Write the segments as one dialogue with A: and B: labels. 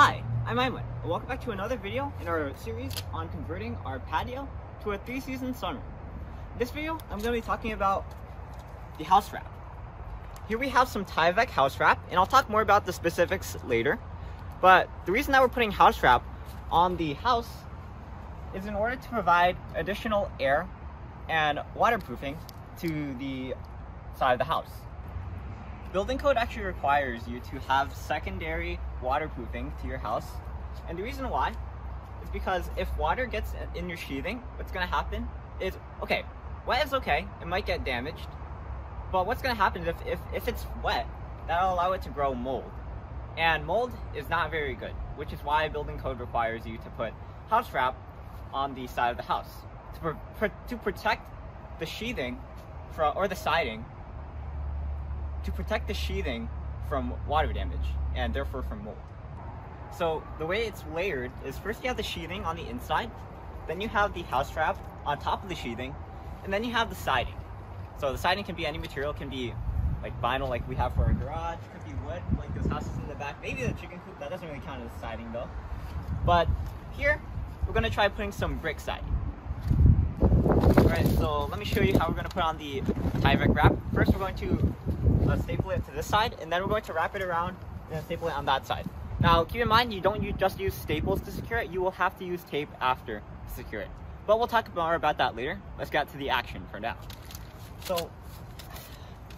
A: Hi, I'm Aiman, and welcome back to another video in our series on converting our patio to a 3-season sunroom. In this video, I'm going to be talking about the house wrap. Here we have some Tyvek house wrap, and I'll talk more about the specifics later. But the reason that we're putting house wrap on the house is in order to provide additional air and waterproofing to the side of the house. Building code actually requires you to have secondary waterproofing to your house, and the reason why is because if water gets in your sheathing, what's going to happen is, okay, wet is okay, it might get damaged, but what's going to happen is if it's wet, that'll allow it to grow mold, and mold is not very good, which is why building code requires you to put house wrap on the side of the house to protect the sheathing or the siding, to protect the sheathing from water damage and therefore from mold. So the way it's layered is first you have the sheathing on the inside, then you have the house wrap on top of the sheathing, and then you have the siding. So the siding can be any material, it can be like vinyl like we have for our garage, it could be wood like those houses in the back, maybe the chicken coop, that doesn't really count as siding though. But here we're going to try putting some brick siding. Alright, so let me show you how we're going to put on the Tyvek wrap. First we're going to staple it to this side, and then we're going to wrap it around and then staple it on that side. Now keep in mind, you don't just use staples to secure it, you will have to use tape after to secure it. But we'll talk more about that later. Let's get to the action for now. So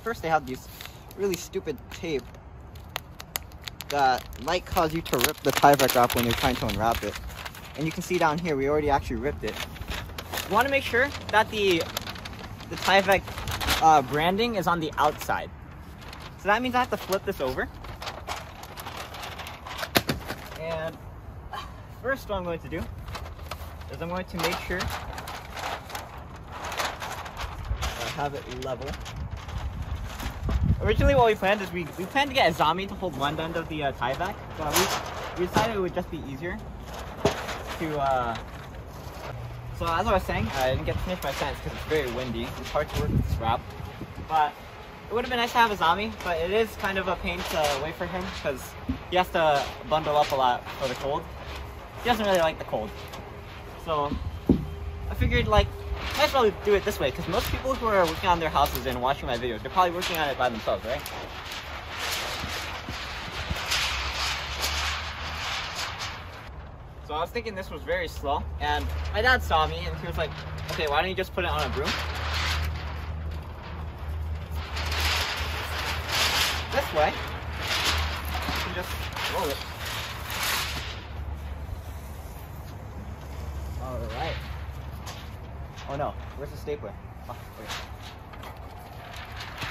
A: first they have these really stupid tape that might cause you to rip the Tyvek wrap when you're trying to unwrap it. And you can see down here, we already actually ripped it. You want to make sure that the Tyvek branding is on the outside. So that means I have to flip this over. And first what I'm going to do is I'm going to make sure I have it level. Originally what we planned is we planned to get a zombie to hold one end of the Tyvek, but we decided it would just be easier to so as I was saying, I didn't get to finish my sentence because it's very windy. It's hard to work with this wrap. But it would have been nice to have a zombie, but it is kind of a pain to wait for him because he has to bundle up a lot for the cold. He doesn't really like the cold. So I figured, like, might as well do it this way because most people who are working on their houses and watching my videos, they're probably working on it by themselves, right? So I was thinking this was very slow, and my dad saw me and he was like, okay, why don't you just put it on a broom? This way, you can just roll it. Alright. Oh no, where's the stapler? Oh, okay.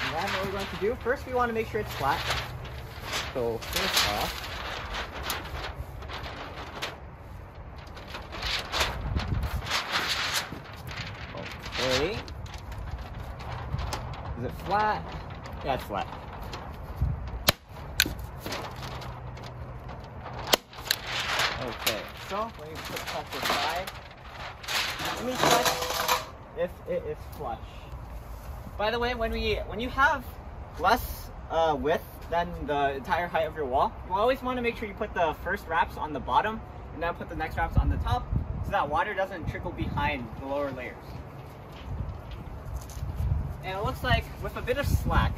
A: And then what we're going to do, first we want to make sure it's flat. So first off, okay. Is it flat? Yeah, it's flat. Okay, so let me put that aside. Let me check if it is flush. By the way, when you have less width than the entire height of your wall, you always want to make sure you put the first wraps on the bottom and then put the next wraps on the top so that water doesn't trickle behind the lower layers. And it looks like with a bit of slack,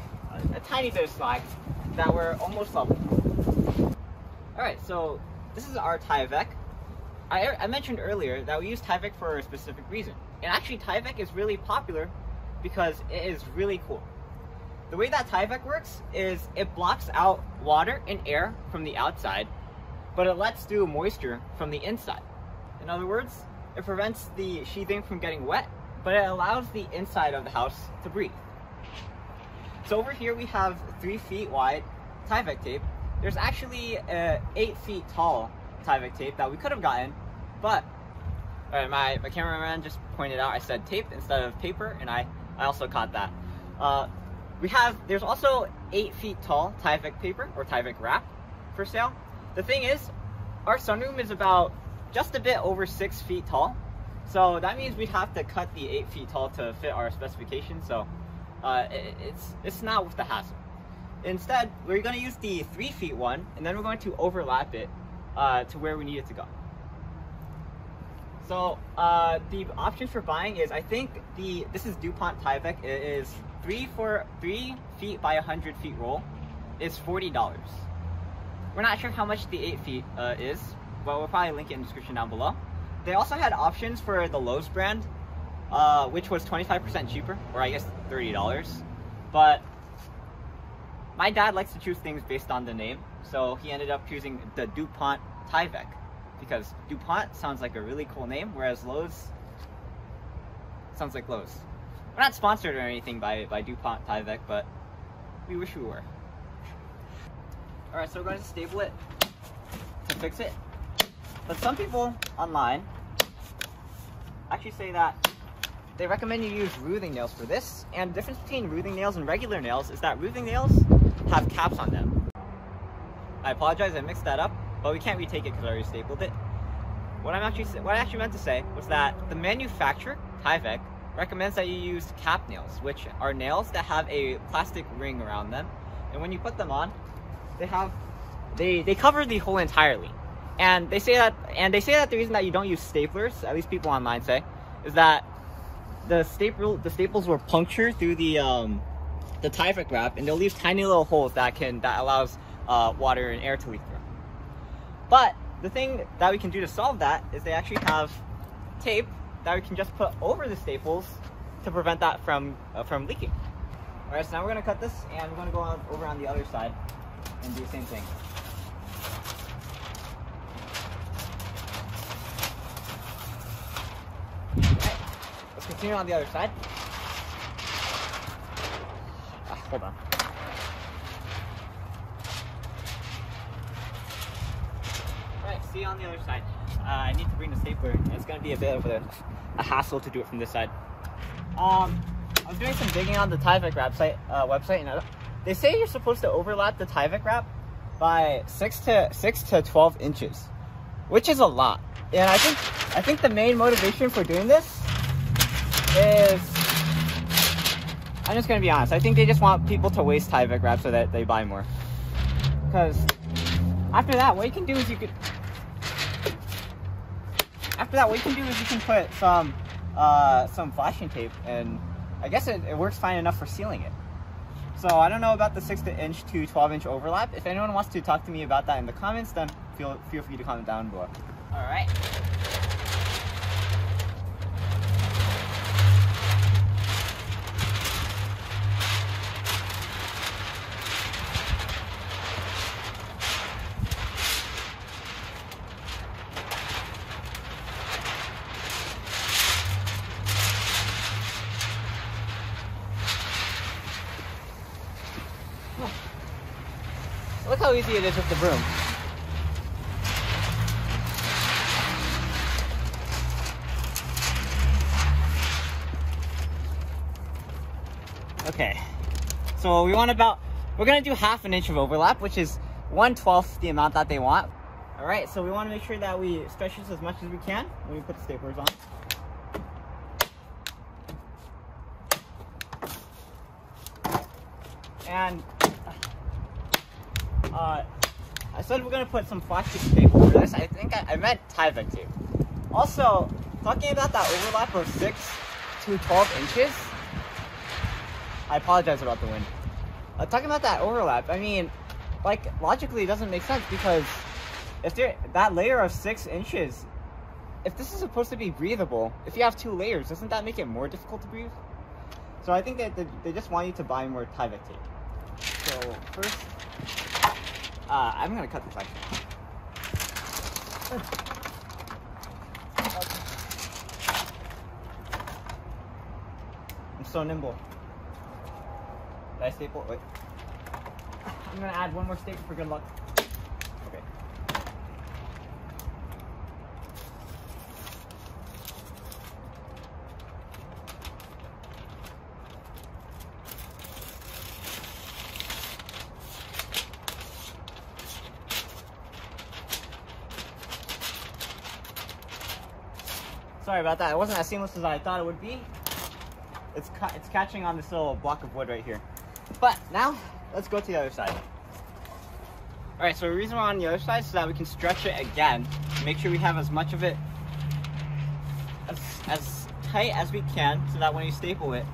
A: a tiny bit of slack, that we're almost level. Alright, so this is our Tyvek. I mentioned earlier that we use Tyvek for a specific reason. And actually Tyvek is really popular because it is really cool. The way that Tyvek works is it blocks out water and air from the outside, but it lets through moisture from the inside. In other words, it prevents the sheathing from getting wet, but it allows the inside of the house to breathe. So over here we have 3 feet wide Tyvek tape. There's actually 8 feet tall Tyvek tape that we could have gotten, but my cameraman just pointed out I said tape instead of paper, and I also caught that. There's also 8 feet tall Tyvek paper or Tyvek wrap for sale. The thing is, our sunroom is about just a bit over 6 feet tall, so that means we'd have to cut the 8 feet tall to fit our specifications. So it's not worth the hassle. Instead, we're going to use the 3 feet one, and then we're going to overlap it to where we need it to go. So the options for buying is, I think this is DuPont Tyvek. It is 3 feet by 100 feet roll. It's $40. We're not sure how much the 8 feet is, but we'll probably link it in the description down below. They also had options for the Lowe's brand, which was 25% cheaper, or I guess $30. But my dad likes to choose things based on the name, so he ended up choosing the DuPont Tyvek, because DuPont sounds like a really cool name, whereas Lowe's sounds like Lowe's. We're not sponsored or anything by DuPont Tyvek, but we wish we were. Alright, so we're going to staple it to fix it. But some people online actually say that they recommend you use rooting nails for this, and the difference between rooting nails and regular nails is that rooting nails have caps on them. I apologize, I mixed that up, but we can't retake it because I already stapled it. What I actually meant to say was that the manufacturer, Tyvek, recommends that you use cap nails, which are nails that have a plastic ring around them, and when you put them on, they cover the hole entirely. And they say that the reason that you don't use staplers, at least people online say, is that the staples will puncture through the Tyvek wrap, and they'll leave tiny little holes that allows water and air to leak through. But the thing that we can do to solve that is they actually have tape that we can just put over the staples to prevent that from leaking. All right, so now we're gonna cut this, and we're gonna go over on the other side and do the same thing. Alright, let's continue on the other side. Hold on. Alright, see you on the other side. I need to bring the stapler, and it's going to be a bit of a hassle to do it from this side. I was doing some digging on the Tyvek website, and they say you're supposed to overlap the Tyvek wrap by 6 to 12 inches, which is a lot. And I think the main motivation for doing this is, I'm just gonna be honest, I think they just want people to waste Tyvek wrap so that they buy more. Because after that, what you can do is you can put some flashing tape, and I guess it works fine enough for sealing it. So I don't know about the 6 inch to 12 inch overlap. If anyone wants to talk to me about that in the comments, then feel free to comment down below. All right. Look how easy it is with the broom. Okay, so we're gonna do half an inch of overlap, which is 1/12 the amount that they want. All right, so we want to make sure that we stretch this as much as we can when we put the staplers on. And I said we're gonna put some plastic tape over this. I think I meant Tyvek tape. Also, talking about that overlap of 6 to 12 inches. I apologize about the wind. Talking about that overlap, I mean, like, logically it doesn't make sense, because if that layer of 6 inches, if this is supposed to be breathable, if you have 2 layers, doesn't that make it more difficult to breathe? So I think that they just want you to buy more Tyvek tape. So first, I'm gonna cut this actually. I'm so nimble. Did I staple? Wait. I'm gonna add one more staple for good luck. Okay. Sorry about that. It wasn't as seamless as I thought it would be. It's catching on this little block of wood right here. But now, let's go to the other side. Alright, so the reason we're on the other side is so that we can stretch it again. Make sure we have as much of it as tight as we can, so that when you staple it,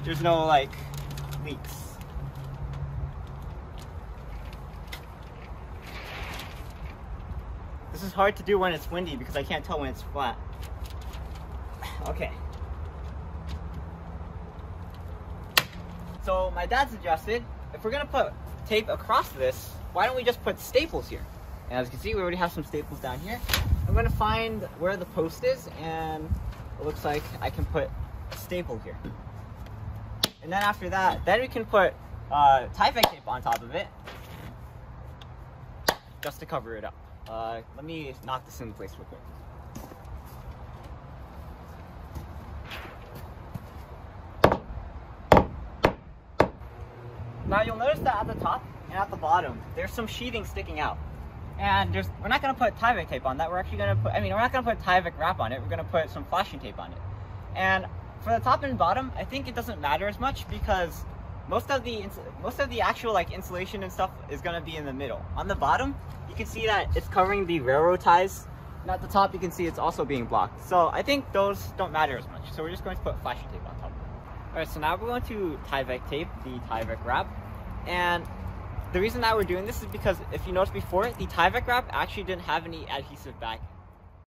A: there's no like leaks. This is hard to do when it's windy because I can't tell when it's flat. Okay. So my dad suggested, if we're gonna put tape across this, why don't we just put staples here? And as you can see, we already have some staples down here. I'm gonna find where the post is, and it looks like I can put a staple here. And then after that, then we can put Tyvek tape on top of it, just to cover it up. Let me knock this in place real quick. Now you'll notice that at the top and at the bottom, there's some sheathing sticking out. And we're not gonna put Tyvek tape on that. We're actually gonna put, we're not gonna put Tyvek wrap on it. We're gonna put some flashing tape on it. And for the top and bottom, I think it doesn't matter as much because most of the actual like insulation and stuff is gonna be in the middle. On the bottom, you can see that it's covering the railroad ties. And at the top, you can see it's also being blocked. So I think those don't matter as much. So we're just going to put flashing tape on top. Alright, so now we're going to Tyvek tape, the Tyvek wrap. And the reason that we're doing this is because if you noticed before, the Tyvek wrap actually didn't have any adhesive backing.